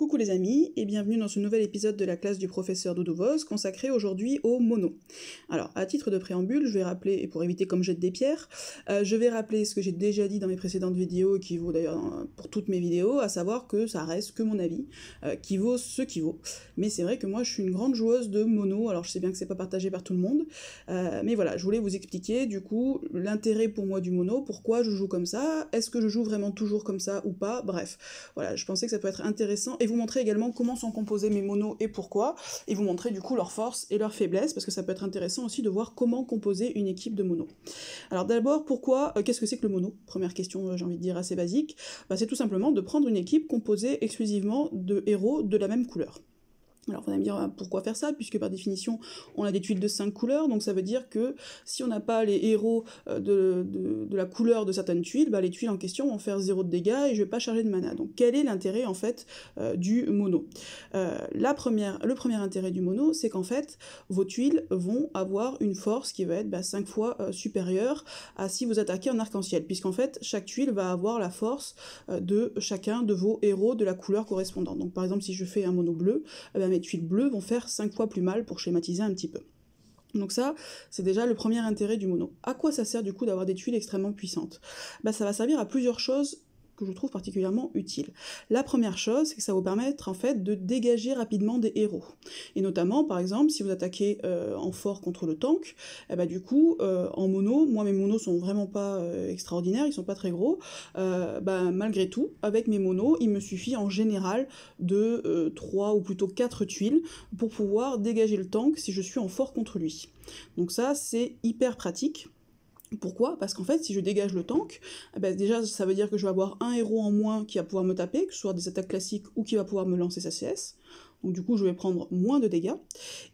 Coucou les amis et bienvenue dans ce nouvel épisode de la classe du professeur Doudou consacré aujourd'hui au mono. Alors à titre de préambule, je vais rappeler, et pour éviter comme jette des pierres, je vais rappeler ce que j'ai déjà dit dans mes précédentes vidéos, qui vaut d'ailleurs pour toutes mes vidéos, à savoir que ça reste que mon avis, qui vaut ce qui vaut. Mais c'est vrai que moi je suis une grande joueuse de mono, alors je sais bien que c'est pas partagé par tout le monde, mais voilà, je voulais vous expliquer du coup l'intérêt pour moi du mono, pourquoi je joue comme ça, est-ce que je joue vraiment toujours comme ça ou pas, bref, voilà, je pensais que ça peut être intéressant, et vous montrer également comment sont composés mes monos et pourquoi, et vous montrer du coup leurs forces et leurs faiblesses, parce que ça peut être intéressant aussi de voir comment composer une équipe de mono. Alors d'abord, pourquoi, qu'est-ce que c'est que le mono? Première question, j'ai envie de dire assez basique, c'est tout simplement de prendre une équipe composée exclusivement de héros de la même couleur. Alors vous allez me dire pourquoi faire ça, puisque par définition on a des tuiles de 5 couleurs, donc ça veut dire que si on n'a pas les héros de la couleur de certaines tuiles, les tuiles en question vont faire 0 de dégâts et je vais pas charger de mana. Donc quel est l'intérêt en fait du mono? Le premier intérêt du mono, c'est qu'en fait vos tuiles vont avoir une force qui va être 5 fois supérieure à si vous attaquez en arc-en-ciel, puisqu'en fait chaque tuile va avoir la force de chacun de vos héros de la couleur correspondante. Donc par exemple si je fais un mono bleu, mes tuiles bleues vont faire 5 fois plus mal pour schématiser un petit peu. Donc ça, c'est déjà le premier intérêt du mono. À quoi ça sert du coup d'avoir des tuiles extrêmement puissantes? Ça va servir à plusieurs choses que je trouve particulièrement utile. La première chose, c'est que ça va vous permettre en fait de dégager rapidement des héros. Et notamment, par exemple, si vous attaquez en fort contre le tank, du coup, en mono, moi mes monos sont vraiment pas extraordinaires, ils sont pas très gros, malgré tout, avec mes monos, il me suffit en général de 3 ou plutôt 4 tuiles pour pouvoir dégager le tank si je suis en fort contre lui. Donc ça, c'est hyper pratique. Pourquoi? Parce qu'en fait, si je dégage le tank, déjà ça veut dire que je vais avoir un héros en moins qui va pouvoir me taper, que ce soit des attaques classiques ou qui va pouvoir me lancer sa CS. Donc du coup je vais prendre moins de dégâts,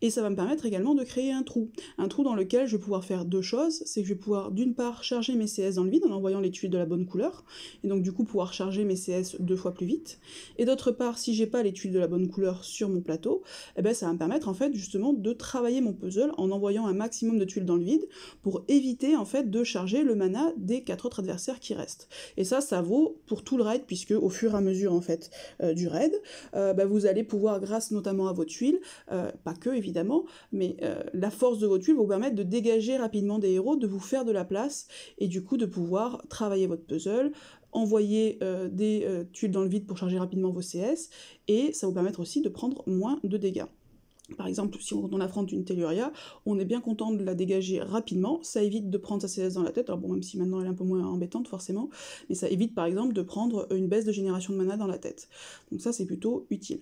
et ça va me permettre également de créer un trou dans lequel je vais pouvoir faire deux choses, c'est que je vais pouvoir d'une part charger mes CS dans le vide en envoyant les tuiles de la bonne couleur, et donc du coup pouvoir charger mes CS 2 fois plus vite, et d'autre part si j'ai pas les tuiles de la bonne couleur sur mon plateau, ça va me permettre en fait justement de travailler mon puzzle en envoyant un maximum de tuiles dans le vide, pour éviter en fait de charger le mana des 4 autres adversaires qui restent. Et ça vaut pour tout le raid, puisque au fur et à mesure en fait du raid, vous allez pouvoir, grâce notamment à vos tuiles, pas que évidemment, mais la force de vos tuiles va vous permettre de dégager rapidement des héros, de vous faire de la place, et du coup de pouvoir travailler votre puzzle, envoyer des tuiles dans le vide pour charger rapidement vos CS, et ça va vous permettre aussi de prendre moins de dégâts. Par exemple, si on affronte une Telluria, on est bien content de la dégager rapidement, ça évite de prendre sa CS dans la tête, alors bon, même si maintenant elle est un peu moins embêtante forcément, mais ça évite par exemple de prendre une baisse de génération de mana dans la tête. Donc ça c'est plutôt utile.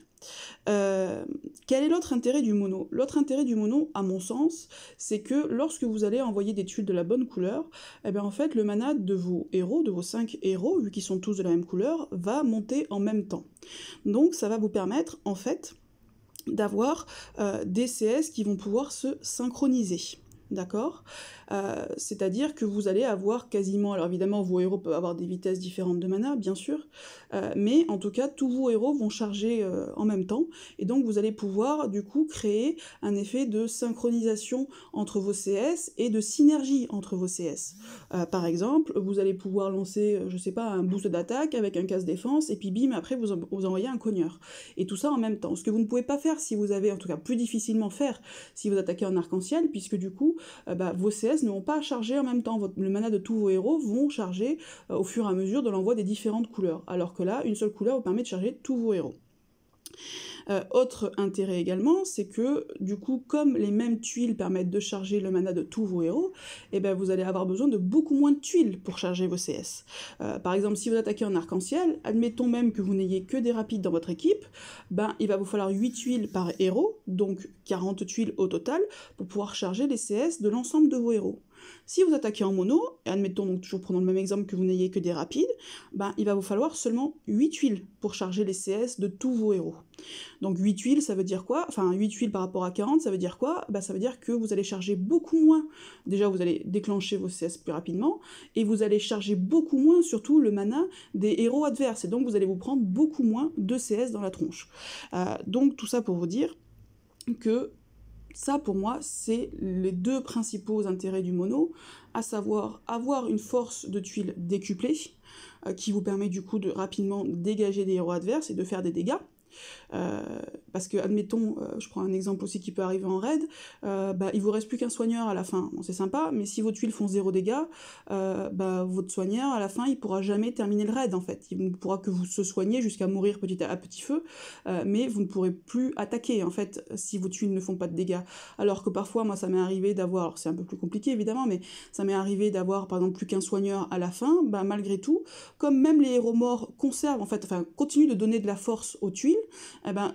Quel est l'autre intérêt du mono? L'autre intérêt du mono, à mon sens, c'est que lorsque vous allez envoyer des tuiles de la bonne couleur, en fait le mana de vos héros, de vos 5 héros, vu qu'ils sont tous de la même couleur, va monter en même temps. Donc ça va vous permettre en fait d'avoir des CS qui vont pouvoir se synchroniser. D'accord? C'est-à-dire que vous allez avoir quasiment, alors évidemment vos héros peuvent avoir des vitesses différentes de mana, bien sûr, mais en tout cas tous vos héros vont charger en même temps, et donc vous allez pouvoir du coup créer un effet de synchronisation entre vos CS et de synergie entre vos CS. Par exemple, vous allez pouvoir lancer, je sais pas, un boost d'attaque avec un casse-défense, et puis bim, après vous envoyez un cogneur. Et tout ça en même temps, ce que vous ne pouvez pas faire si vous avez, en tout cas plus difficilement faire, si vous attaquez en arc-en-ciel, puisque du coup, vos CS ne vont pas charger en même temps, le mana de tous vos héros vont charger au fur et à mesure de l'envoi des différentes couleurs, alors que là, une seule couleur vous permet de charger tous vos héros. Autre intérêt également, c'est que du coup, comme les mêmes tuiles permettent de charger le mana de tous vos héros, vous allez avoir besoin de beaucoup moins de tuiles pour charger vos CS. Par exemple, si vous attaquez en arc-en-ciel, admettons même que vous n'ayez que des rapides dans votre équipe, il va vous falloir 8 tuiles par héros, donc 40 tuiles au total, pour pouvoir charger les CS de l'ensemble de vos héros. Si vous attaquez en mono, et admettons donc toujours prenons le même exemple que vous n'ayez que des rapides, il va vous falloir seulement 8 tuiles pour charger les CS de tous vos héros. Donc 8 tuiles, ça veut dire quoi? Enfin 8 tuiles par rapport à 40, ça veut dire quoi? Ça veut dire que vous allez charger beaucoup moins, déjà vous allez déclencher vos CS plus rapidement, et vous allez charger beaucoup moins surtout le mana des héros adverses, et donc vous allez vous prendre beaucoup moins de CS dans la tronche. Donc tout ça pour vous dire que ça, pour moi, c'est les deux principaux intérêts du mono, à savoir avoir une force de tuiles décuplée, qui vous permet du coup de rapidement dégager des héros adverses et de faire des dégâts, Parce que, admettons, je prends un exemple aussi qui peut arriver en raid, il vous reste plus qu'un soigneur à la fin. Bon, c'est sympa, mais si vos tuiles font 0 dégâts, votre soigneur, à la fin, il pourra jamais terminer le raid, en fait. Il ne pourra que vous se soigner jusqu'à mourir à petit feu, mais vous ne pourrez plus attaquer, en fait, si vos tuiles ne font pas de dégâts. Alors que parfois, moi, ça m'est arrivé d'avoir, c'est un peu plus compliqué, évidemment, mais ça m'est arrivé d'avoir, par exemple, plus qu'un soigneur à la fin, malgré tout, comme même les héros morts conservent, en fait, enfin, continuent de donner de la force aux tuiles,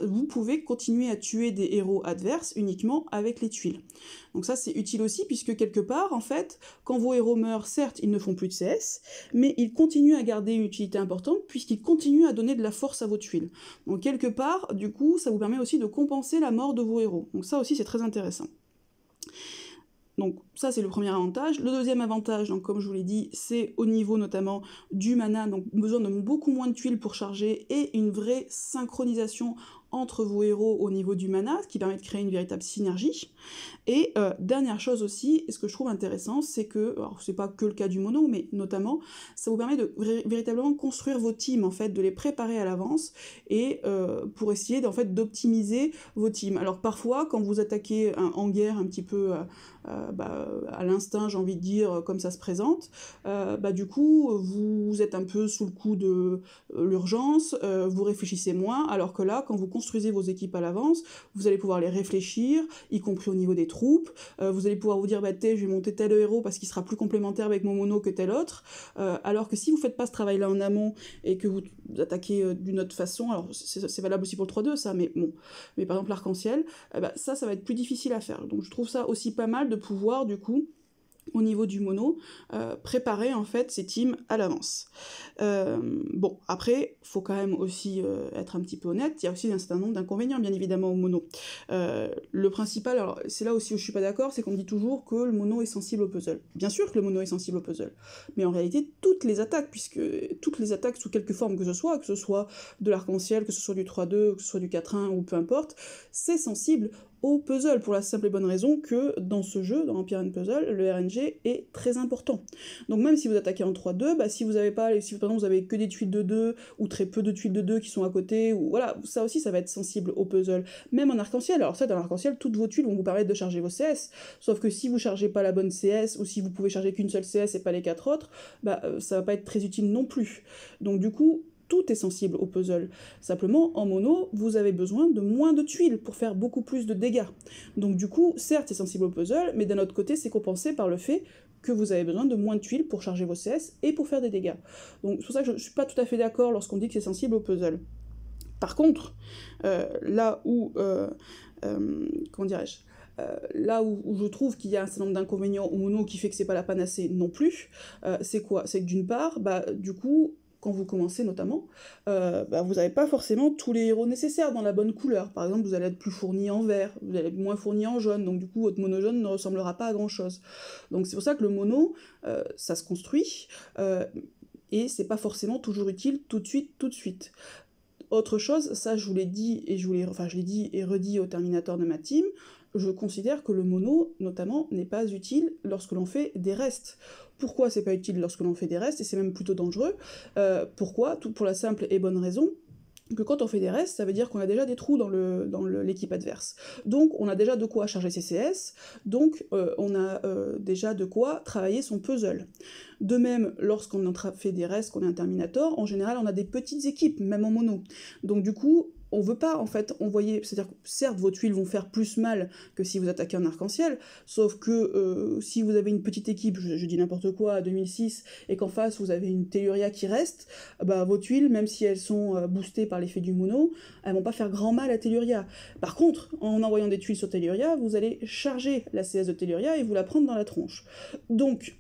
vous pouvez continuer à tuer des héros adverses uniquement avec les tuiles. Donc ça, c'est utile aussi, puisque quelque part, en fait, quand vos héros meurent, certes, ils ne font plus de CS, mais ils continuent à garder une utilité importante, puisqu'ils continuent à donner de la force à vos tuiles. Donc quelque part, du coup, ça vous permet aussi de compenser la mort de vos héros. Donc ça aussi, c'est très intéressant. Donc ça, c'est le premier avantage. Le deuxième avantage, donc, comme je vous l'ai dit, c'est au niveau notamment du mana, donc besoin de beaucoup moins de tuiles pour charger, et une vraie synchronisation entre vos héros au niveau du mana, ce qui permet de créer une véritable synergie. Et dernière chose aussi, et ce que je trouve intéressant, c'est que, alors c'est pas que le cas du mono, mais notamment, ça vous permet de véritablement construire vos teams, en fait, de les préparer à l'avance, et pour essayer en fait, d'optimiser vos teams. Alors parfois, quand vous attaquez en guerre un petit peu à l'instinct, j'ai envie de dire, comme ça se présente, du coup, vous êtes un peu sous le coup de l'urgence, vous réfléchissez moins, alors que là, quand vous construisez vos équipes à l'avance, vous allez pouvoir les réfléchir, y compris au niveau des troupes, vous allez pouvoir vous dire, je vais monter tel héros parce qu'il sera plus complémentaire avec mon mono que tel autre, alors que si vous faites pas ce travail-là en amont, et que vous attaquez d'une autre façon, alors c'est valable aussi pour le 3-2, ça, mais bon, mais par exemple l'arc-en-ciel, ça va être plus difficile à faire. Donc je trouve ça aussi pas mal de pouvoir, du coup, au niveau du mono, préparer en fait ces teams à l'avance. Bon, après, faut quand même aussi être un petit peu honnête, il y a aussi un certain nombre d'inconvénients, bien évidemment, au mono. Le principal, alors c'est là aussi où je suis pas d'accord, c'est qu'on me dit toujours que le mono est sensible au puzzle. Bien sûr que le mono est sensible au puzzle, mais en réalité, toutes les attaques, sous quelque forme que ce soit de l'arc-en-ciel, que ce soit du 3-2, que ce soit du 4-1, ou peu importe, c'est sensible au puzzle, pour la simple et bonne raison que dans ce jeu, dans Empire & Puzzle, le RNG est très important. Donc même si vous attaquez en 3-2, si vous avez pas, si par exemple vous avez que des tuiles de 2, ou très peu de tuiles de 2 qui sont à côté, ou voilà, ça aussi ça va être sensible au puzzle. Même en arc-en-ciel, alors ça dans l'arc-en-ciel, toutes vos tuiles vont vous permettre de charger vos CS, sauf que si vous chargez pas la bonne CS, ou si vous pouvez charger qu'une seule CS et pas les 4 autres, ça va pas être très utile non plus. Donc du coup, tout est sensible au puzzle. Simplement, en mono, vous avez besoin de moins de tuiles pour faire beaucoup plus de dégâts. Donc du coup, certes, c'est sensible au puzzle, mais d'un autre côté, c'est compensé par le fait que vous avez besoin de moins de tuiles pour charger vos CS et pour faire des dégâts. Donc c'est pour ça que je suis pas tout à fait d'accord lorsqu'on dit que c'est sensible au puzzle. Par contre, là où... comment dirais-je là où je trouve qu'il y a un certain nombre d'inconvénients au mono qui fait que c'est pas la panacée non plus, c'est quoi? C'est que d'une part, du coup, quand vous commencez notamment, vous n'avez pas forcément tous les héros nécessaires dans la bonne couleur. Par exemple, vous allez être plus fourni en vert, vous allez être moins fourni en jaune, donc du coup votre mono jaune ne ressemblera pas à grand chose. Donc c'est pour ça que le mono, ça se construit, et c'est pas forcément toujours utile tout de suite. Autre chose, ça je vous l'ai dit, et je l'ai dit et redit au terminateur de ma team, je considère que le mono, notamment, n'est pas utile lorsque l'on fait des restes. Pourquoi c'est pas utile lorsque l'on fait des restes, et c'est même plutôt dangereux? Pourquoi? Tout pour la simple et bonne raison que quand on fait des restes, ça veut dire qu'on a déjà des trous dans l'équipe adverse. Donc on a déjà de quoi charger ses CS, donc on a déjà de quoi travailler son puzzle. De même, lorsqu'on fait des restes, qu'on est un Terminator, en général on a des petites équipes, même en mono. Donc du coup, on veut pas en fait envoyer, c'est-à-dire que certes vos tuiles vont faire plus mal que si vous attaquez un arc-en-ciel, sauf que si vous avez une petite équipe, je dis n'importe quoi, à 2006, et qu'en face vous avez une Telluria qui reste, vos tuiles, même si elles sont boostées par l'effet du mono, elles vont pas faire grand mal à Telluria. Par contre, en envoyant des tuiles sur Telluria, vous allez charger la CS de Telluria et vous la prendre dans la tronche. Donc,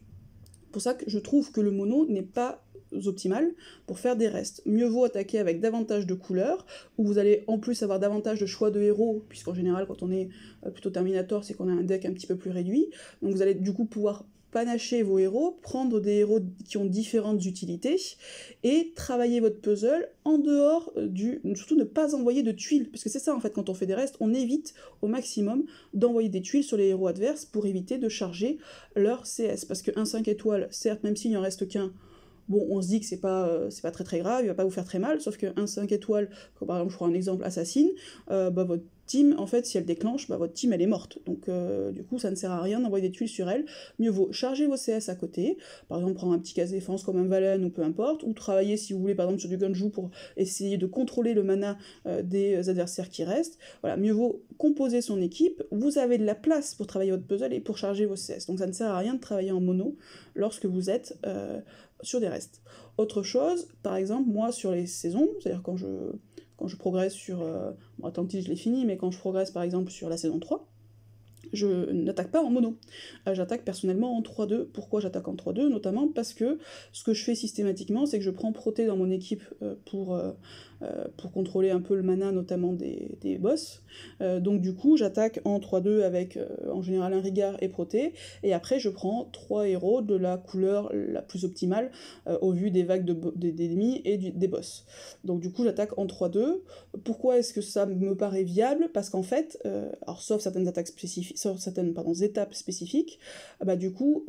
pour ça que je trouve que le mono n'est pas optimal pour faire des restes. Mieux vaut attaquer avec davantage de couleurs, où vous allez en plus avoir davantage de choix de héros, puisqu'en général quand on est plutôt Terminator, c'est qu'on a un deck un petit peu plus réduit, donc vous allez du coup pouvoir panacher vos héros, prendre des héros qui ont différentes utilités, et travailler votre puzzle en dehors surtout ne pas envoyer de tuiles, parce que c'est ça en fait, quand on fait des restes, on évite au maximum d'envoyer des tuiles sur les héros adverses pour éviter de charger leur CS, parce que un 5 étoiles, certes, même s'il n'y en reste qu'un, bon, on se dit que c'est pas très très grave, il va pas vous faire très mal, sauf qu'un 5 étoiles, comme par exemple, je prends un exemple Assassin, votre team, en fait, si elle déclenche, votre team, elle est morte. Donc, du coup, ça ne sert à rien d'envoyer des tuiles sur elle. Mieux vaut charger vos CS à côté, par exemple, prendre un petit casse défense comme un Valen ou peu importe, ou travailler, si vous voulez, par exemple, sur du Gunju pour essayer de contrôler le mana des adversaires qui restent. Voilà, mieux vaut composer son équipe, vous avez de la place pour travailler votre puzzle et pour charger vos CS. Donc, ça ne sert à rien de travailler en mono lorsque vous êtes sur des restes. Autre chose, par exemple, moi, sur les saisons, c'est-à-dire quand je progresse sur... bon, Atlantis, je l'ai fini, mais quand je progresse, par exemple, sur la saison 3, je n'attaque pas en mono. J'attaque personnellement en 3-2. Pourquoi j'attaque en 3-2? Notamment parce que ce que je fais systématiquement, c'est que je prends Proté dans mon équipe pour contrôler un peu le mana, notamment des boss. Donc du coup, j'attaque en 3-2 avec en général un Rigard et Proté, et après je prends 3 héros de la couleur la plus optimale au vu des vagues d'ennemis et des boss. Donc du coup, j'attaque en 3-2. Pourquoi est-ce que ça me paraît viable? Parce qu'en fait, alors sauf certaines attaques spécifiques, sauf certaines étapes spécifiques, du coup,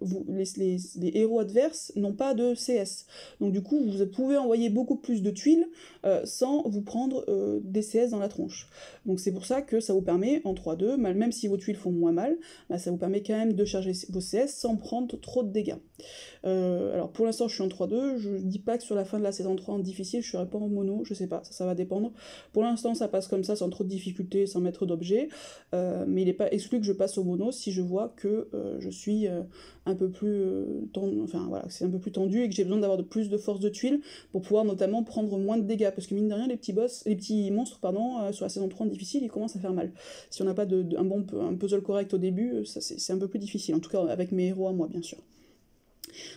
les héros adverses n'ont pas de CS. Donc du coup, vous pouvez envoyer beaucoup plus de tuiles sans vous prendre des CS dans la tronche. Donc c'est pour ça que ça vous permet, en 3-2, même si vos tuiles font moins mal, ça vous permet quand même de charger vos CS sans prendre trop de dégâts. Alors pour l'instant je suis en 3-2, je dis pas que sur la fin de la saison 3 en difficile je serai pas en mono, je sais pas, ça va dépendre. Pour l'instant ça passe comme ça sans trop de difficultés, sans mettre d'objets, mais il n'est pas exclu que je passe au mono si je vois que je suis un peu plus tendu, enfin voilà, c'est un peu plus tendu et que j'ai besoin d'avoir plus de force de tuiles pour pouvoir notamment prendre moins de dégâts, parce que mine de rien les petits monstres sur la saison 3 en difficile ils commencent à faire mal. Si on n'a pas un puzzle correct au début, c'est un peu plus difficile, en tout cas avec mes héros à moi bien sûr.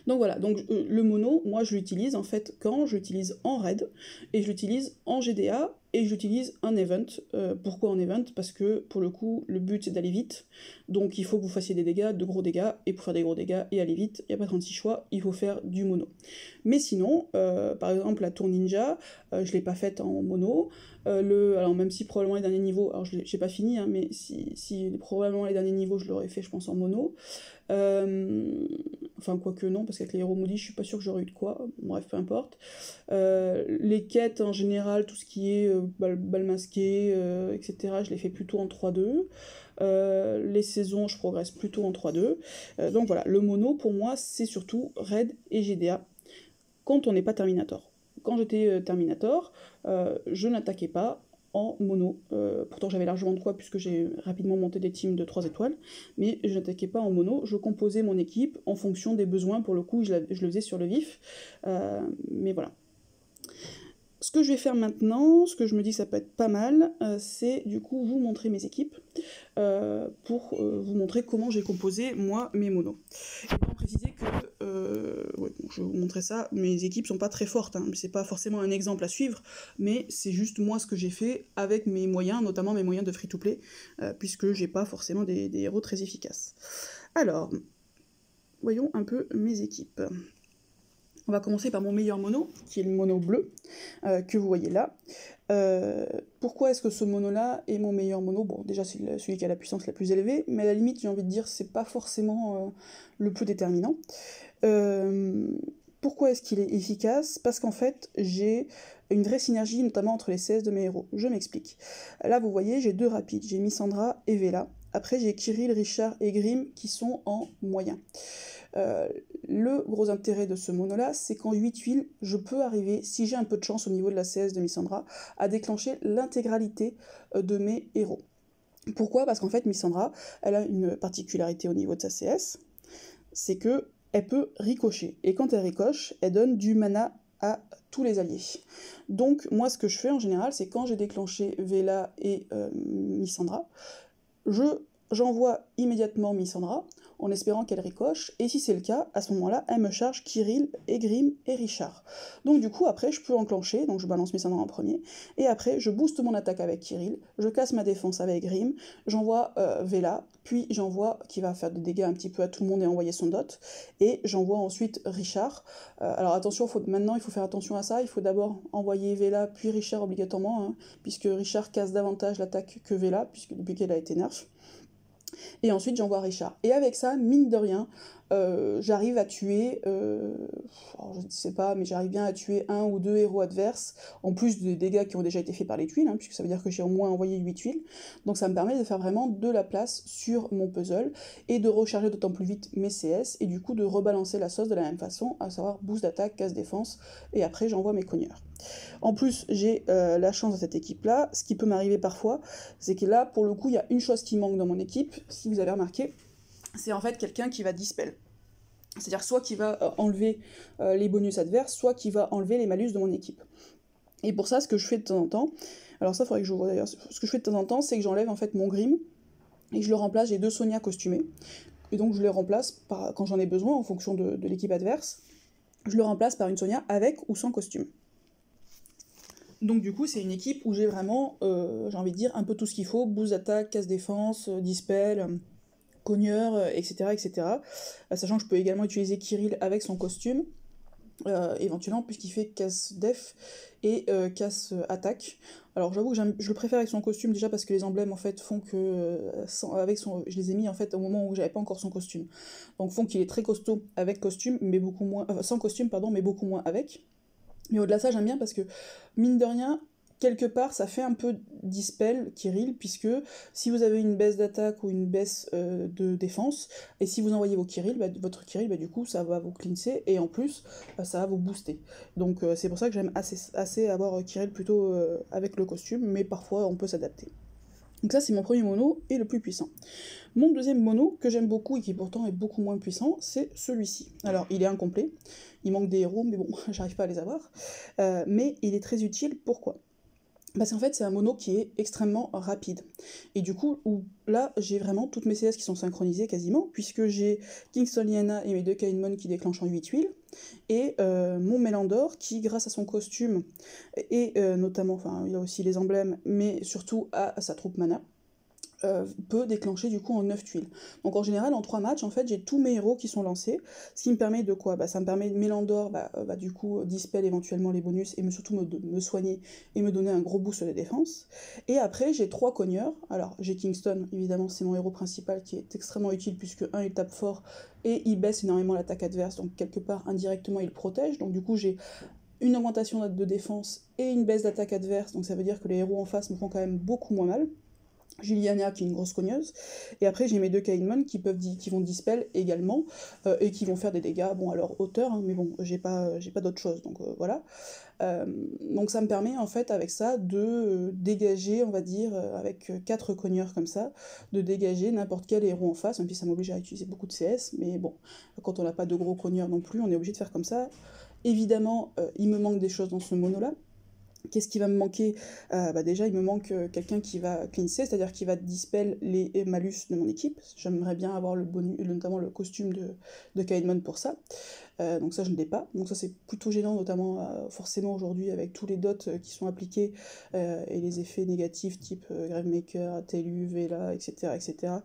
Donc voilà, donc le mono, moi je l'utilise en fait quand je l'utilise en raid, et je l'utilise en GDA, et j'utilise un event. Pourquoi en event? Parce que pour le coup, le but c'est d'aller vite, donc il faut que vous fassiez des dégâts, de gros dégâts, et pour faire des gros dégâts et aller vite, il n'y a pas 36 choix, il faut faire du mono. Mais sinon, par exemple la tour ninja, je l'ai pas faite en mono, alors même si probablement les derniers niveaux, alors j'ai pas fini, hein, mais si probablement les derniers niveaux je l'aurais fait je pense en mono, enfin quoique non, parce qu'avec les héros maudits je suis pas sûre que j'aurais eu de quoi, bref peu importe. Les quêtes en général, tout ce qui est bal masqué, etc., je les fais plutôt en 3-2. Les saisons, je progresse plutôt en 3-2. Donc voilà, le mono pour moi c'est surtout raid et GDA quand on n'est pas Terminator. Quand j'étais Terminator, je n'attaquais pas en mono. Pourtant j'avais largement de quoi puisque j'ai rapidement monté des teams de 3 étoiles, mais je n'attaquais pas en mono, je composais mon équipe en fonction des besoins, pour le coup je le faisais sur le vif, mais voilà. Ce que je vais faire maintenant, ce que je me dis que ça peut être pas mal, c'est du coup vous montrer mes équipes, pour vous montrer comment j'ai composé moi mes monos. Et pour préciser que, ouais, bon, je vais vous montrer ça, mes équipes sont pas très fortes, hein, c'est pas forcément un exemple à suivre, mais c'est juste moi ce que j'ai fait avec mes moyens, notamment mes moyens de free-to-play, puisque j'ai pas forcément des héros très efficaces. Alors, voyons un peu mes équipes. On va commencer par mon meilleur mono, qui est le mono bleu, que vous voyez là. Pourquoi est-ce que ce mono-là est mon meilleur mono? Bon, déjà c'est celui qui a la puissance la plus élevée, mais à la limite, j'ai envie de dire, c'est pas forcément le plus déterminant. Pourquoi est-ce qu'il est efficace? Parce qu'en fait, j'ai une vraie synergie, notamment entre les CS de mes héros. Je m'explique. Là, vous voyez, j'ai 2 rapides, j'ai Missandra et Vela. Après, j'ai Kirill, Richard et Grim qui sont en moyen. Le gros intérêt de ce mono-là, c'est qu'en 8 huiles, je peux arriver, si j'ai un peu de chance au niveau de la CS de Missandra, à déclencher l'intégralité de mes héros. Pourquoi? Parce qu'en fait, Missandra, elle a une particularité au niveau de sa CS, c'est que elle peut ricocher. Et quand elle ricoche, elle donne du mana à tous les alliés. Donc, moi, ce que je fais en général, c'est quand j'ai déclenché Vela et Missandra, j'envoie immédiatement Missandra, en espérant qu'elle ricoche, et si c'est le cas, à ce moment-là, elle me charge Kirill et Grim et Richard. Donc du coup, après, je peux enclencher, donc je balance Missandra en premier, et après, je booste mon attaque avec Kirill, je casse ma défense avec Grim, j'envoie Vela, puis j'envoie, qui va faire des dégâts un petit peu à tout le monde et envoyer son dot, et j'envoie ensuite Richard. Alors attention, maintenant il faut faire attention à ça, il faut d'abord envoyer Vela, puis Richard obligatoirement, hein, puisque Richard casse davantage l'attaque que Vela, puisque depuis qu'elle a été nerf. Et ensuite j'envoie Richard. Et avec ça, mine de rien, j'arrive à tuer, alors je ne sais pas, mais j'arrive bien à tuer 1 ou 2 héros adverses, en plus des dégâts qui ont déjà été faits par les tuiles, hein, puisque ça veut dire que j'ai au moins envoyé 8 tuiles. Donc ça me permet de faire vraiment de la place sur mon puzzle, et de recharger d'autant plus vite mes CS, et du coup de rebalancer la sauce de la même façon, à savoir boost d'attaque, casse défense, et après j'envoie mes cogneurs. En plus, j'ai la chance de cette équipe-là, ce qui peut m'arriver parfois, c'est que là, pour le coup, il y a une chose qui manque dans mon équipe, si vous avez remarqué, c'est en fait quelqu'un qui va dispel. C'est-à-dire soit qui va enlever les bonus adverses, soit qui va enlever les malus de mon équipe. Et pour ça, ce que je fais de temps en temps, alors ça, il faudrait que je vous voie d'ailleurs, ce que je fais de temps en temps, c'est que j'enlève en fait mon Grim, et je le remplace, j'ai 2 Sonia costumés, et donc je les remplace quand j'en ai besoin, en fonction de l'équipe adverse, je le remplace par une Sonia avec ou sans costume. Donc du coup, c'est une équipe où j'ai vraiment, j'ai envie de dire, un peu tout ce qu'il faut, boost d'attaque, casse défense, dispel, cogneur, etc., etc. Sachant que je peux également utiliser Kirill avec son costume, éventuellement, puisqu'il fait casse def et casse attaque. Alors j'avoue que je le préfère avec son costume, déjà parce que les emblèmes en fait font que, je les ai mis en fait au moment où j'avais pas encore son costume. Donc font qu'il est très costaud avec costume, mais beaucoup moins, sans costume, pardon, mais beaucoup moins avec. Mais au-delà de ça, j'aime bien parce que, mine de rien, quelque part, ça fait un peu dispel Kirill, puisque si vous avez une baisse d'attaque ou une baisse de défense, et si vous envoyez votre Kirill, du coup, ça va vous cleanser, et en plus, ça va vous booster. Donc c'est pour ça que j'aime assez avoir Kirill plutôt avec le costume, mais parfois on peut s'adapter. Donc ça, c'est mon premier mono, et le plus puissant. Mon deuxième mono, que j'aime beaucoup et qui pourtant est beaucoup moins puissant, c'est celui-ci. Alors, il est incomplet, il manque des héros, mais bon, j'arrive pas à les avoir. Mais il est très utile, pourquoi ? Parce qu'en fait, c'est un mono qui est extrêmement rapide. Et du coup, là, j'ai vraiment toutes mes CS qui sont synchronisées quasiment, puisque j'ai Kingston Lyanna et mes 2 Kainmon qui déclenchent en 8 tuiles, et mon Mélandor qui, grâce à son costume, et notamment, enfin, il a aussi les emblèmes, mais surtout à sa troupe mana, peut déclencher du coup en 9 tuiles. Donc en général, en 3 matchs, en fait, j'ai tous mes héros qui sont lancés, ce qui me permet de quoi ? Ça me permet de Mélandor, du coup, dispel éventuellement les bonus, et surtout me soigner, et me donner un gros boost de défense. Et après, j'ai 3 cogneurs. Alors, j'ai Kingston, évidemment, c'est mon héros principal, qui est extrêmement utile, puisque il tape fort, et il baisse énormément l'attaque adverse, donc quelque part, indirectement, il protège. Donc du coup, j'ai une augmentation de défense et une baisse d'attaque adverse, donc ça veut dire que les héros en face me font quand même beaucoup moins mal. Juliana qui est une grosse cogneuse, et après j'ai mes 2 Kainmon qui vont dispel également, et qui vont faire des dégâts, bon à leur hauteur, hein, mais bon, j'ai pas d'autre chose, donc voilà. Donc ça me permet en fait avec ça de dégager, on va dire, avec 4 cogneurs comme ça, de dégager n'importe quel héros en face, même si ça m'oblige à utiliser beaucoup de CS, mais bon, quand on n'a pas de gros cogneurs non plus, on est obligé de faire comme ça. Évidemment, il me manque des choses dans ce mono-là. Qu'est-ce qui va me manquer ? Déjà, il me manque quelqu'un qui va cleanser, c'est-à-dire qui va dispel les malus de mon équipe. J'aimerais bien avoir le bonus, notamment le costume de Kaidmon pour ça. Donc ça, je ne l'ai pas. Donc ça, c'est plutôt gênant, notamment forcément aujourd'hui avec tous les dots qui sont appliqués et les effets négatifs type Gravemaker, Telu, Vela, etc. etc.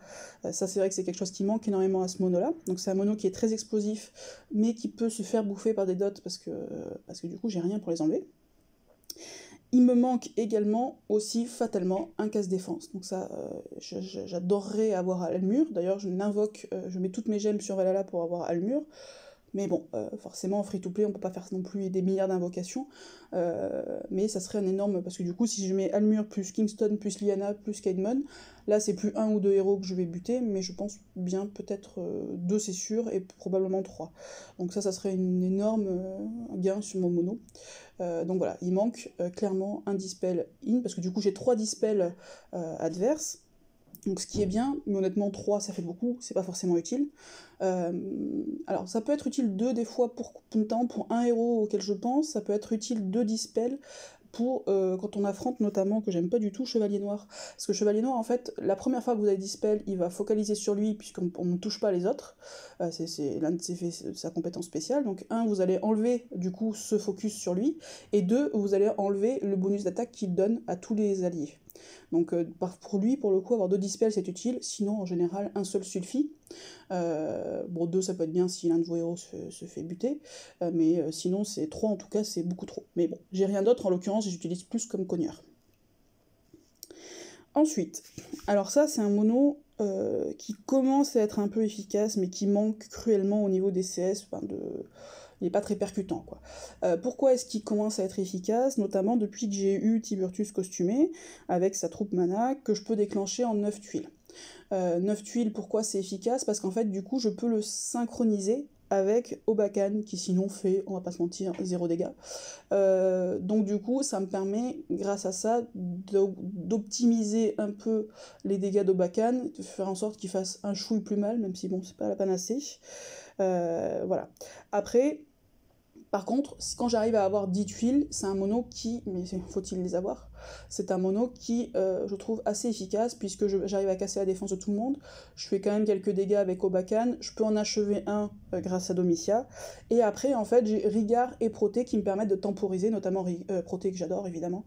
Ça, c'est vrai que c'est quelque chose qui manque énormément à ce mono-là. Donc c'est un mono qui est très explosif, mais qui peut se faire bouffer par des dots parce que du coup, j'ai rien pour les enlever. Il me manque également aussi fatalement un casse-défense. Donc ça, j'adorerais avoir Almur. D'ailleurs, je mets toutes mes gemmes sur Valhalla pour avoir Almur. Mais bon, forcément, en free-to-play, on peut pas faire non plus des milliards d'invocations. Mais ça serait un énorme... Parce que du coup, si je mets Almur plus Kingston plus Lyanna plus Kaidmon, là, c'est plus 1 ou 2 héros que je vais buter, mais je pense bien peut-être 2, c'est sûr, et probablement 3. Donc ça serait une énorme gain sur mon mono. Donc voilà, il manque clairement un dispel in, parce que du coup, j'ai 3 dispels adverses. Donc ce qui est bien, mais honnêtement 3 ça fait beaucoup, c'est pas forcément utile. Alors ça peut être utile 2 des fois notamment pour un héros auquel je pense, ça peut être utile 2 dispels pour quand on affronte notamment, que j'aime pas du tout, Chevalier Noir. Parce que Chevalier Noir, en fait, la première fois que vous avez dispel, il va focaliser sur lui, puisqu'on ne touche pas les autres. C'est l'un de sa compétence spéciale. Donc 1, vous allez enlever du coup ce focus sur lui, et 2, vous allez enlever le bonus d'attaque qu'il donne à tous les alliés. Donc pour lui, pour le coup, avoir 2 dispels c'est utile, sinon en général un seul suffit. 2 ça peut être bien si l'un de vos héros se fait buter, mais sinon c'est 3 en tout cas, c'est beaucoup trop. Mais bon, j'ai rien d'autre en l'occurrence, j'utilise plus comme cogneur. Ensuite, alors ça c'est un mono qui commence à être un peu efficace, mais qui manque cruellement au niveau des CS, il n'est pas très percutant, quoi. Pourquoi est-ce qu'il commence à être efficace? Notamment depuis que j'ai eu Tiburtus costumé, avec sa troupe mana, que je peux déclencher en 9 tuiles. 9 tuiles, pourquoi c'est efficace? Parce qu'en fait, du coup, je peux le synchroniser avec Obakan, qui sinon fait, on va pas se mentir, 0 dégâts. Donc du coup, ça me permet, grâce à ça, d'optimiser un peu les dégâts d'Obakan, de faire en sorte qu'il fasse un chouille plus mal, même si bon, c'est pas la panacée. Voilà. Après, par contre, quand j'arrive à avoir 10 tuiles, c'est un mono qui, mais faut-il les avoir? C'est un mono qui, je trouve, assez efficace, puisque j'arrive à casser la défense de tout le monde, je fais quand même quelques dégâts avec Obakan, je peux en achever un grâce à Domitia, et après, en fait, j'ai Rigard et Proté qui me permettent de temporiser, notamment Proté que j'adore, évidemment,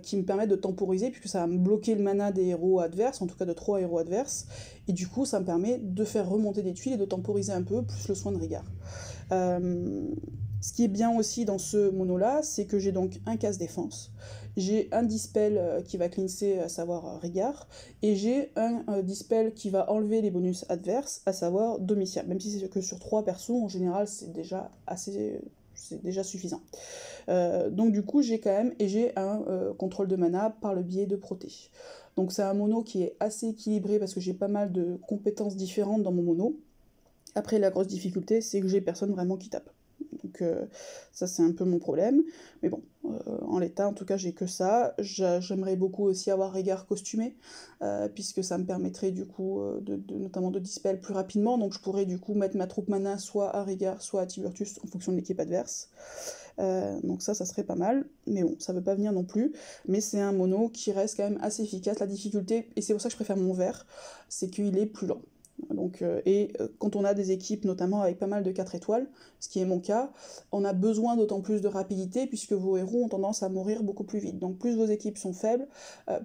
qui me permettent de temporiser, puisque ça va me bloquer le mana des héros adverses, en tout cas de 3 héros adverses, et du coup, ça me permet de faire remonter des tuiles et de temporiser un peu, plus le soin de Rigard. Ce qui est bien aussi dans ce mono-là, c'est que j'ai donc un casse-défense, j'ai un dispel qui va cleanser, à savoir Rigard, et j'ai un dispel qui va enlever les bonus adverses, à savoir Domitia. Même si c'est que sur 3 persos, en général, c'est déjà suffisant. Donc du coup, j'ai quand même, et j'ai un contrôle de mana par le biais de Proté. Donc c'est un mono qui est assez équilibré, parce que j'ai pas mal de compétences différentes dans mon mono. Après, la grosse difficulté, c'est que j'ai personne vraiment qui tape. Donc ça, c'est un peu mon problème. Mais bon, en l'état, en tout cas, j'ai que ça. J'aimerais beaucoup aussi avoir Rigard costumé, puisque ça me permettrait du coup notamment de dispel plus rapidement. Donc je pourrais du coup mettre ma troupe mana soit à Rigard, soit à Tiburtus, en fonction de l'équipe adverse. Donc ça serait pas mal. Mais bon, ça veut pas venir non plus. Mais c'est un mono qui reste quand même assez efficace. La difficulté, et c'est pour ça que je préfère mon vert, c'est qu'il est plus lent. Donc, quand on a des équipes notamment avec pas mal de 4 étoiles, ce qui est mon cas, on a besoin d'autant plus de rapidité puisque vos héros ont tendance à mourir beaucoup plus vite. Donc plus vos équipes sont faibles,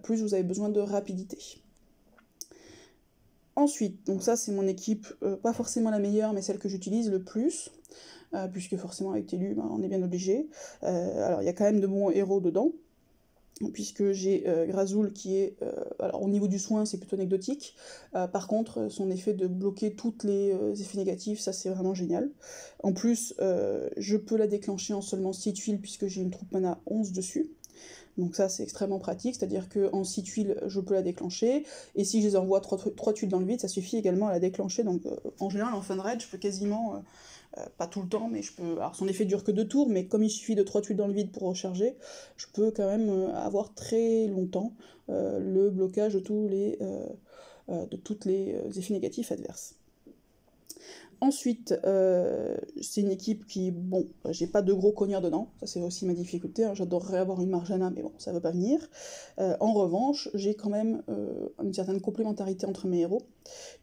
plus vous avez besoin de rapidité. Ensuite, donc ça c'est mon équipe, pas forcément la meilleure, mais celle que j'utilise le plus, puisque forcément avec Télu, on est bien obligé. Alors il y a quand même de bons héros dedans, puisque j'ai Grazul qui est... alors au niveau du soin, c'est plutôt anecdotique. Par contre, son effet de bloquer toutes les effets négatifs, ça c'est vraiment génial. En plus, je peux la déclencher en seulement 6 tuiles, puisque j'ai une troupe mana 11 dessus. Donc ça, c'est extrêmement pratique, c'est-à-dire qu'en 6 tuiles, je peux la déclencher, et si je les envoie 3 tuiles dans le vide, ça suffit également à la déclencher. Donc en général, en fin de raid, je peux quasiment... pas tout le temps, mais je peux... Alors son effet dure que 2 tours, mais comme il suffit de 3 tuiles dans le vide pour recharger, je peux quand même avoir très longtemps le blocage de tous les effets négatifs adverses. Ensuite, c'est une équipe qui, bon, j'ai pas de gros cognards dedans, ça c'est aussi ma difficulté, hein, j'adorerais avoir une Marjana, mais bon, ça veut pas venir. En revanche, j'ai quand même une certaine complémentarité entre mes héros,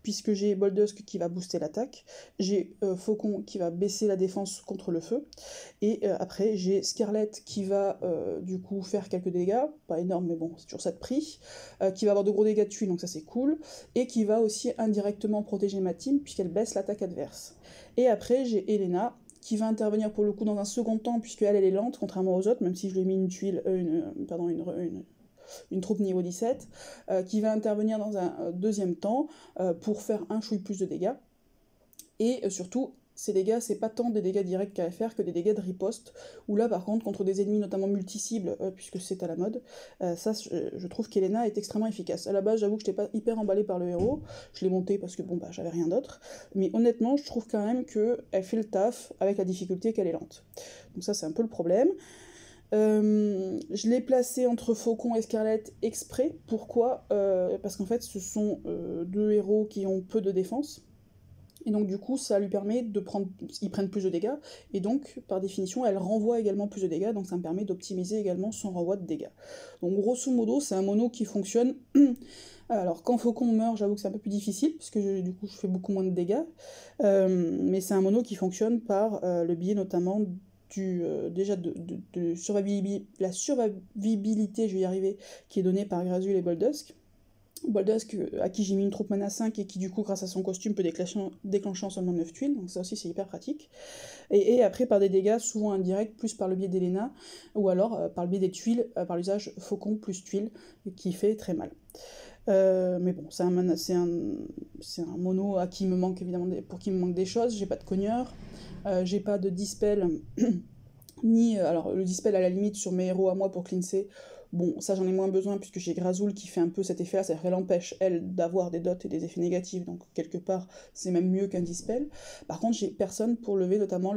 puisque j'ai Boldusk qui va booster l'attaque, j'ai Faucon qui va baisser la défense contre le feu, et après j'ai Scarlet qui va du coup faire quelques dégâts, pas énormes mais bon, c'est toujours ça de prix, qui va avoir de gros dégâts de tuile, donc ça c'est cool, et qui va aussi indirectement protéger ma team, puisqu'elle baisse l'attaque adverse. Et après j'ai Elena, qui va intervenir pour le coup dans un second temps, puisque elle est lente, contrairement aux autres, même si je lui ai mis une troupe niveau 17, qui va intervenir dans un deuxième temps pour faire un chouille plus de dégâts. Et surtout, ces dégâts, c'est pas tant des dégâts directs qu'à faire que des dégâts de riposte, où là par contre, contre des ennemis notamment multi-cibles, puisque c'est à la mode, ça je trouve qu'Elena est extrêmement efficace. À la base, j'avoue que j'étais pas hyper emballée par le héros, je l'ai monté parce que bon bah j'avais rien d'autre, mais honnêtement, je trouve quand même qu'elle fait le taf avec la difficulté qu'elle est lente. Donc ça c'est un peu le problème. Je l'ai placé entre Faucon et Scarlet exprès. Pourquoi parce qu'en fait, ce sont deux héros qui ont peu de défense. Et donc du coup, ça lui permet de prendre... Ils prennent plus de dégâts, et donc, par définition, elle renvoie également plus de dégâts, donc ça me permet d'optimiser également son renvoi de dégâts. Donc grosso modo, c'est un mono qui fonctionne... Alors, quand Faucon meurt, j'avoue que c'est un peu plus difficile, parce que du coup, je fais beaucoup moins de dégâts, mais c'est un mono qui fonctionne par le biais notamment déjà de la survivabilité, je vais y arriver, qui est donnée par Grazul et Boldusk. Boldusk, à qui j'ai mis une troupe mana 5 et qui du coup grâce à son costume peut déclencher en seulement 9 tuiles, donc ça aussi c'est hyper pratique. Et après par des dégâts souvent indirects, plus par le biais d'Elena, ou alors par le biais des tuiles, par l'usage faucon plus tuiles, qui fait très mal. Mais bon, c'est un mono à qui me manque évidemment pour qui me manque des choses. J'ai pas de cogneur, j'ai pas de dispel, ni alors le dispel à la limite sur mes héros à moi pour cleanser. Bon, ça j'en ai moins besoin puisque j'ai Grazul qui fait un peu cet effet-là, c'est-à-dire qu'elle empêche, elle, d'avoir des dots et des effets négatifs, donc quelque part c'est même mieux qu'un dispel. Par contre, j'ai personne pour lever notamment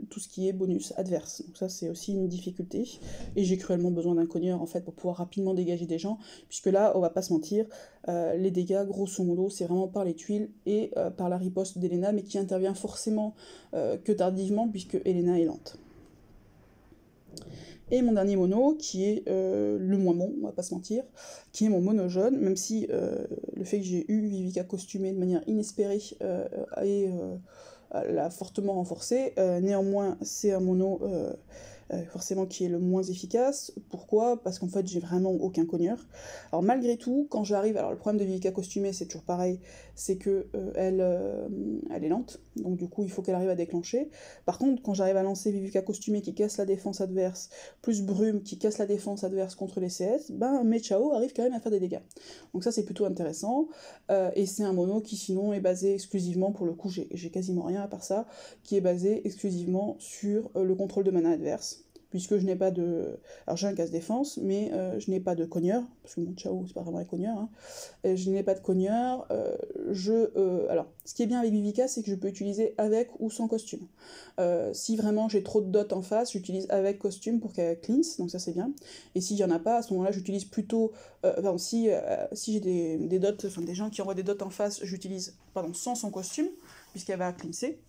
tout ce qui est bonus adverse, donc ça c'est aussi une difficulté. Et j'ai cruellement besoin d'un cogneur en fait pour pouvoir rapidement dégager des gens, puisque là, on va pas se mentir, les dégâts, grosso modo, c'est vraiment par les tuiles et par la riposte d'Elena, mais qui intervient forcément que tardivement puisque Elena est lente. Et mon dernier mono, qui est le moins bon, on va pas se mentir, qui est mon mono jaune, même si le fait que j'ai eu Vivica costumée de manière inespérée l'a fortement renforcé. Néanmoins, c'est un mono forcément qui est le moins efficace. Pourquoi? Parce qu'en fait, j'ai vraiment aucun cogneur. Alors malgré tout, quand j'arrive... Alors le problème de Vivica costumée, c'est toujours pareil, c'est que elle est lente, donc du coup, il faut qu'elle arrive à déclencher. Par contre, quand j'arrive à lancer Vivica costumée qui casse la défense adverse, plus Brume qui casse la défense adverse contre les CS, ben mes Chao arrive quand même à faire des dégâts. Donc ça, c'est plutôt intéressant. Et c'est un mono qui sinon est basé exclusivement, pour le coup, j'ai quasiment rien à part ça, qui est basé exclusivement sur le contrôle de mana adverse. Puisque je n'ai pas de... Alors j'ai un casse-défense, mais je n'ai pas de cogneur, parce que mon Chao, c'est pas vraiment un cogneur, hein. Je n'ai pas de cogneur, alors, ce qui est bien avec Vivica, c'est que je peux utiliser avec ou sans costume. Si vraiment j'ai trop de dots en face, j'utilise avec costume pour qu'elle cleanse, donc ça c'est bien. Et s'il n'y en a pas, à ce moment-là, j'utilise plutôt... si j'ai des dots, enfin des gens qui envoient des dots en face, j'utilise, sans son costume, puisqu'elle va cleanser.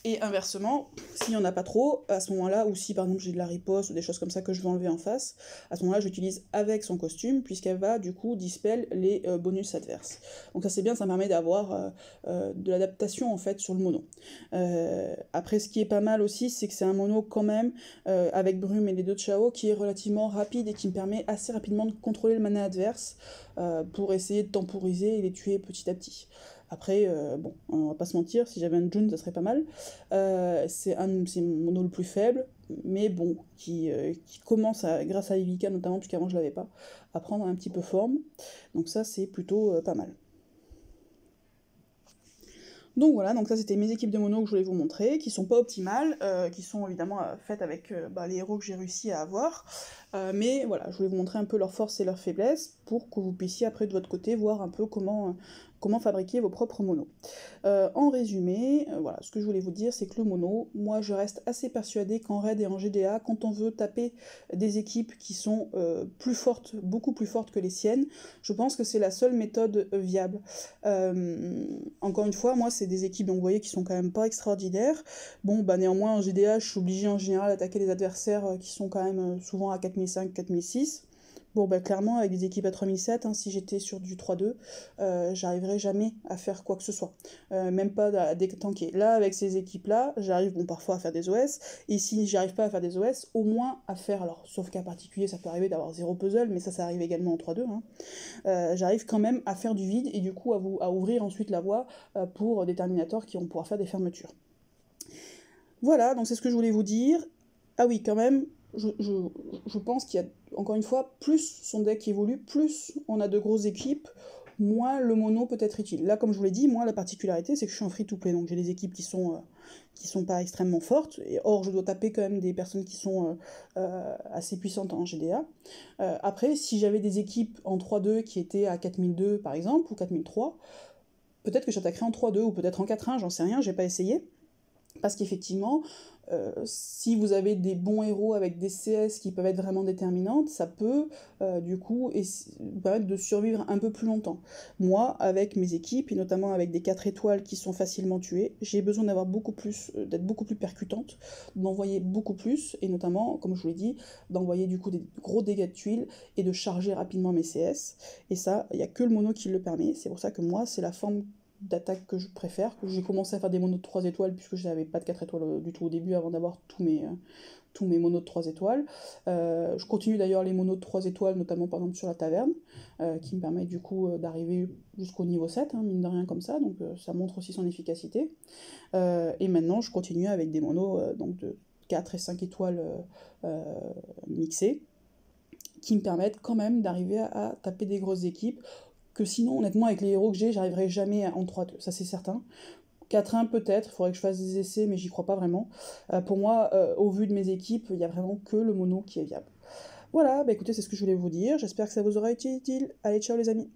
Et inversement, s'il n'y en a pas trop, à ce moment-là, ou si par exemple j'ai de la riposte ou des choses comme ça que je veux enlever en face, à ce moment-là j'utilise avec son costume, puisqu'elle va du coup dispel les bonus adverses. Donc ça c'est bien, ça permet d'avoir de l'adaptation en fait sur le mono. Après ce qui est pas mal aussi, c'est que c'est un mono quand même, avec Brume et les deux Chao, qui est relativement rapide et qui me permet assez rapidement de contrôler le mana adverse pour essayer de temporiser et les tuer petit à petit. Après, bon, on va pas se mentir, si j'avais un June, ça serait pas mal. C'est mon mono le plus faible, mais bon, qui commence, grâce à Evica notamment, puisqu'avant je l'avais pas, à prendre un petit peu forme. Donc ça, c'est plutôt pas mal. Donc voilà, donc ça c'était mes équipes de mono que je voulais vous montrer, qui sont pas optimales, qui sont évidemment faites avec les héros que j'ai réussi à avoir, mais voilà, je voulais vous montrer un peu leurs forces et leurs faiblesses, pour que vous puissiez après de votre côté voir un peu comment fabriquer vos propres monos. En résumé, voilà, ce que je voulais vous dire, c'est que le mono, moi je reste assez persuadée qu'en raid et en GDA, quand on veut taper des équipes qui sont plus fortes, beaucoup plus fortes que les siennes, je pense que c'est la seule méthode viable. Encore une fois, moi c'est des équipes, donc vous voyez, qui sont quand même pas extraordinaires. Bon, bah néanmoins en GDA, je suis obligée en général d'attaquer des adversaires qui sont quand même souvent à 4005, 4006. Bon, bah clairement, avec des équipes à 3007, hein, si j'étais sur du 3-2, j'arriverais jamais à faire quoi que ce soit. Même pas à détanker. Là, avec ces équipes-là, j'arrive, bon, parfois à faire des OS, et si j'arrive pas à faire des OS, au moins à faire, alors, sauf cas particulier, ça peut arriver d'avoir 0 puzzle, mais ça arrive également en 3-2, hein. J'arrive quand même à faire du vide, et du coup à ouvrir ensuite la voie pour des Terminators qui vont pouvoir faire des fermetures. Voilà, donc c'est ce que je voulais vous dire. Ah oui, quand même, je pense qu'il y a, encore une fois, plus son deck évolue, plus on a de grosses équipes, moins le mono peut être utile. Là, comme je vous l'ai dit, moi, la particularité, c'est que je suis en free-to-play, donc j'ai des équipes qui sont pas extrêmement fortes, et or, je dois taper quand même des personnes qui sont assez puissantes en GDA. Après, si j'avais des équipes en 3-2 qui étaient à 4002, par exemple, ou 4003, peut-être que j'attaquerais en 3-2, ou peut-être en 4-1, j'en sais rien, j'ai pas essayé. Parce qu'effectivement, si vous avez des bons héros avec des CS qui peuvent être vraiment déterminantes, ça peut du coup vous permettre de survivre un peu plus longtemps. Moi, avec mes équipes, et notamment avec des 4 étoiles qui sont facilement tuées, j'ai besoin d'avoir d'être beaucoup plus percutante, d'envoyer beaucoup plus, et notamment, comme je vous l'ai dit, d'envoyer du coup des gros dégâts de tuiles et de charger rapidement mes CS. Et ça, il n'y a que le mono qui le permet. C'est pour ça que moi, c'est la forme d'attaque que je préfère, que j'ai commencé à faire des monos de 3 étoiles puisque je n'avais pas de 4 étoiles du tout au début avant d'avoir tous tous mes monos de 3 étoiles. Je continue d'ailleurs les monos de 3 étoiles, notamment par exemple sur la taverne, qui me permettent du coup d'arriver jusqu'au niveau 7, hein, mine de rien comme ça, donc ça montre aussi son efficacité. Et maintenant, je continue avec des monos donc de 4 et 5 étoiles mixées, qui me permettent quand même d'arriver à taper des grosses équipes, que sinon, honnêtement, avec les héros que j'ai, j'arriverai jamais en 3-2, ça c'est certain. 4-1 peut-être, il faudrait que je fasse des essais, mais j'y crois pas vraiment. Pour moi, au vu de mes équipes, il n'y a vraiment que le mono qui est viable. Voilà, bah écoutez, c'est ce que je voulais vous dire, j'espère que ça vous aura été utile. Allez, ciao les amis.